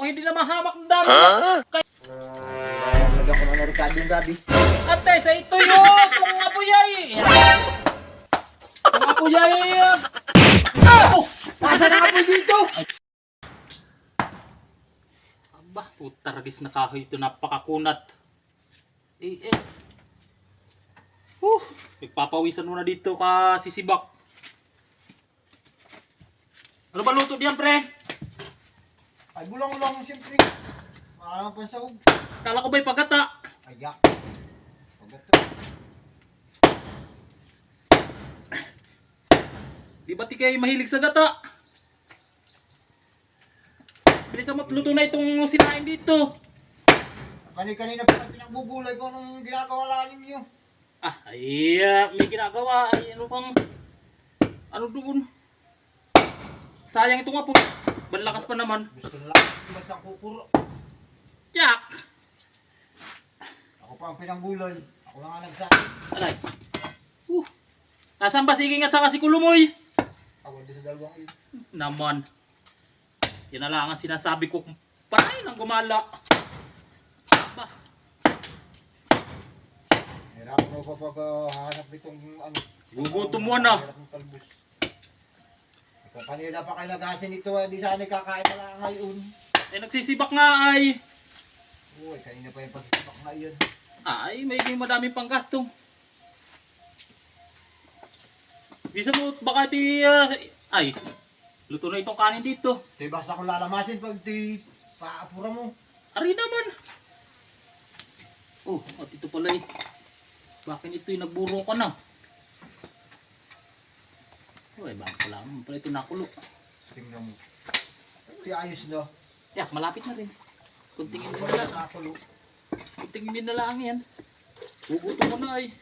hindi na mahamak ng dami. Lagyan ko ng Ricardo yung gabi. Ate, sa ito yun! Itong apuyay! Itong apuyay! Oh! Nasaan ang apoy dito? Aba, putaragis na kahoy ito, napakakunat. Nagpapawisan muna dito ka sisibak. Ano ba luto diyan, pre? Ay, bulang-ulang siyempre. Maraming pansahog. Kala ko ba'y pagata? Ayak. Pagato. Di ba ti kayo mahilig sa gata? Bilisan mo, luto na itong sinain dito. Kanina pa pinagbubulay ko anong ginagawa ninyo. May ginagawa. Ano pang... Ano doon? Sayang ito nga po. Banlakas pa naman. Gusto lang basta kukuro. Yak! Ako pa ang pinagbulay. Ako lang ang nagsabi. Alay. Nasaan ba siging at saka si Kulumoy? Ako din sa dalawang yun. Naman. Yan na lang ang sinasabi ko. Patay nang gumala. Ba? Hirapan mo pa pag hahanap nitong ano. Gugutom mo na. Hirap ng talbos. Kung kanina pa kayo nag-asin ito, di sana kakain na lang ngayon. Nagsisibak nga ay. Uy, kanina pa yung pagsipak ngayon. May madaming panggatong. Bisa mo, baka luto na itong kanin dito. Di basta kung lalamasin pag paapura mo. Ari naman. At ito pala eh. Bakit ito'y nagburo ka na? Bakit pala naman pala ito nakulo. Tingnan mo. Di ayos na. Yak, malapit na rin. Kunting min na lang. Nakulo. Kunting min na lang yan. Gugutom mo na ay.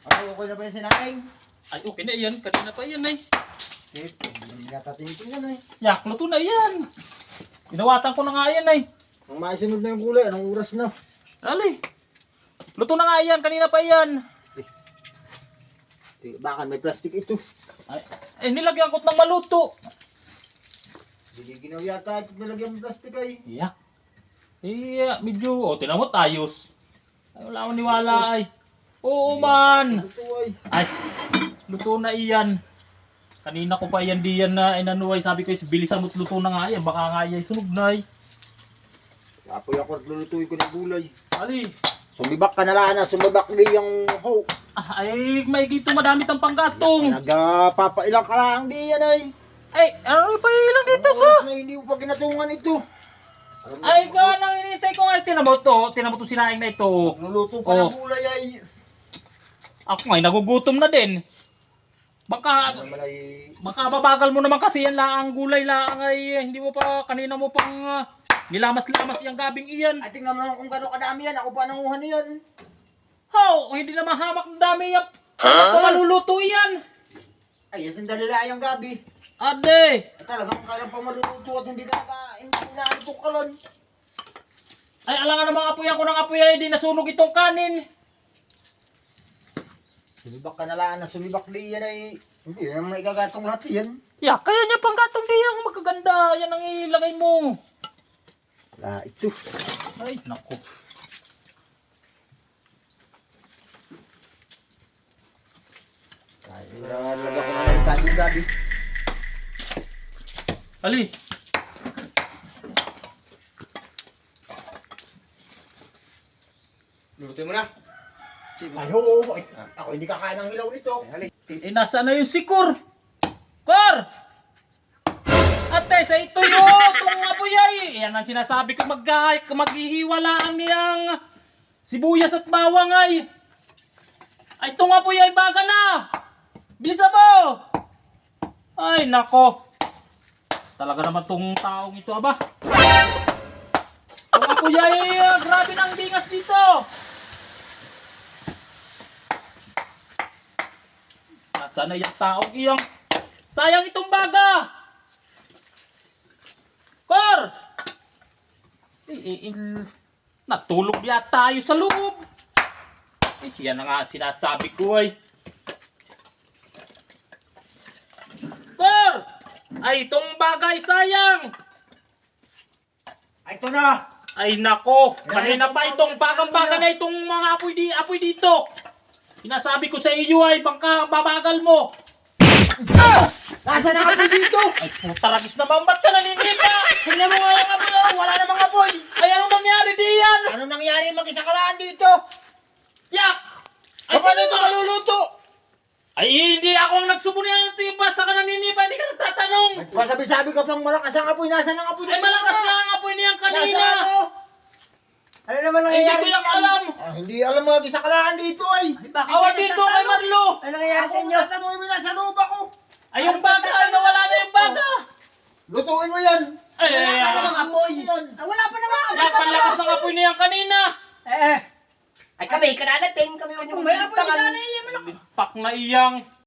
Ay, okay na ba yung sinaing? Ay, okay na yan. Kanina pa yan ay. Hindi natatingin yan ay. Yak, luto na yan. Inawatan ko na nga yan ay. Ang maisunod na yung gulay, anong oras na? Ali. Luto na nga yan. Kanina pa yan. Baka may plastic ito. Nilagyan ko ng maluto. Hindi ginaw yata ito nilagyan ng plastic ay. Yak. Medyo, tinamot ayos. Wala akong niwala ay. Oo man. Ito ay. Luto na iyan. Kanina ko pa yan diyan na inanuay. Sabi ko, bilisan mo't luto na nga yan. Baka nga yan sunog na ay. Apoy ako at lulutuin ko ng gulay. Ali. Sumibak ka na lang na, sumibak din yung ho. May gito madami tang panggatong. Nagpapailang ka lang di yan ay. Ano pa ilang dito Ang sa? oras na hindi mo pa ginatungan ito. Gawa nang inintay ko nga. Tinamot to sinaing na ito. Luluto pa ng gulay ay. Ako nga, nagugutom na din. Baka babagal mo naman kasi yan laang gulay laang ay hindi mo pa, kanina mo pang nilamas-lamas yung gabing iyan. Ay, tingnan mo kung gano'ng kadami yan. Ako pa nanguhan niyan. Hindi na mahamak ng dami yan. Ano maluluto yan? Ay, sandali lang yung gabi. Ade! Ay, talagang kailan pa maluluto at hindi na ito kalon. Alangan na mga apoyan ko ng apoyan ay di nasunog itong kanin. Sumibak ka na lang na sumibak di yan ay. Hindi naman igagatong lahat yan. Kaya niya pang gatong di yung magaganda. Yan ang ilagay mo. Wala ito. Ay, naku. Ay, nalagyan ko na lang tayo gabi. Ali. Lutuin mo na. Ay, oo. Ay, ako hindi kakain ng hilaw nito. Nasaan na yung sikor? Kor! Ate, sa ito yun! Itong apuyay! Yan ang sinasabi ko maghihiwalaan niyang sibuyas at bawang ay. Itong apuyay baga na! Bilisan mo! Ay, nako. Talaga naman tong taong ito, aba. Itong apuyay, grabe ng dingas dito! Nasaan na yung taong iyang? Sayang itong baga! Kor! Natulog yata tayo sa loob. Yan na nga sinasabi ko ay. Kor! Ay, itong bagay sayang. Ay, ito na. Ay nako, kanina pa itong bagang-baga na itong mga apoy dito. Sinasabi ko sa iyo ay bangka babagal mo. Nasaan ang apoy dito? Ay putaragis naman, ba't ka naninita? Tingnan mo nga yung apoy, oh. Wala namang apoy. Ay anong nangyari diyan? Ano nangyari mag-isa ka lang dito? Yak! Ay Paano sino ito ba? maluluto? Ay hindi ako ang nagsubunyan ng tipa, saka naninipa, hindi ka nagtatanong. Pasabi-sabi ka pang malakas ang apoy. Nasaan ang apoy dito? Ay malakas na ang apoy niyang kanina. Nasaan ano? Ano naman Ay, hindi nangyayari ko lang diyan? alam. Hindi alam mag-isa ka lang dito ay. Awan dito kay Marlo. Ano nangyayari sa inyo? Tatanungin mo na sa lupa ko. Ay yung baga, ay nawala na yung baga. Lutuin mo yan. Ay, ay, Wala ay. ka namang apoy. Ah, wala pa naman. Yak, panlakas ng apoy niyang kanina. Eh, Ay kami, kanadating kami. kung may apoy sana iya man ako. Limpak na iyang.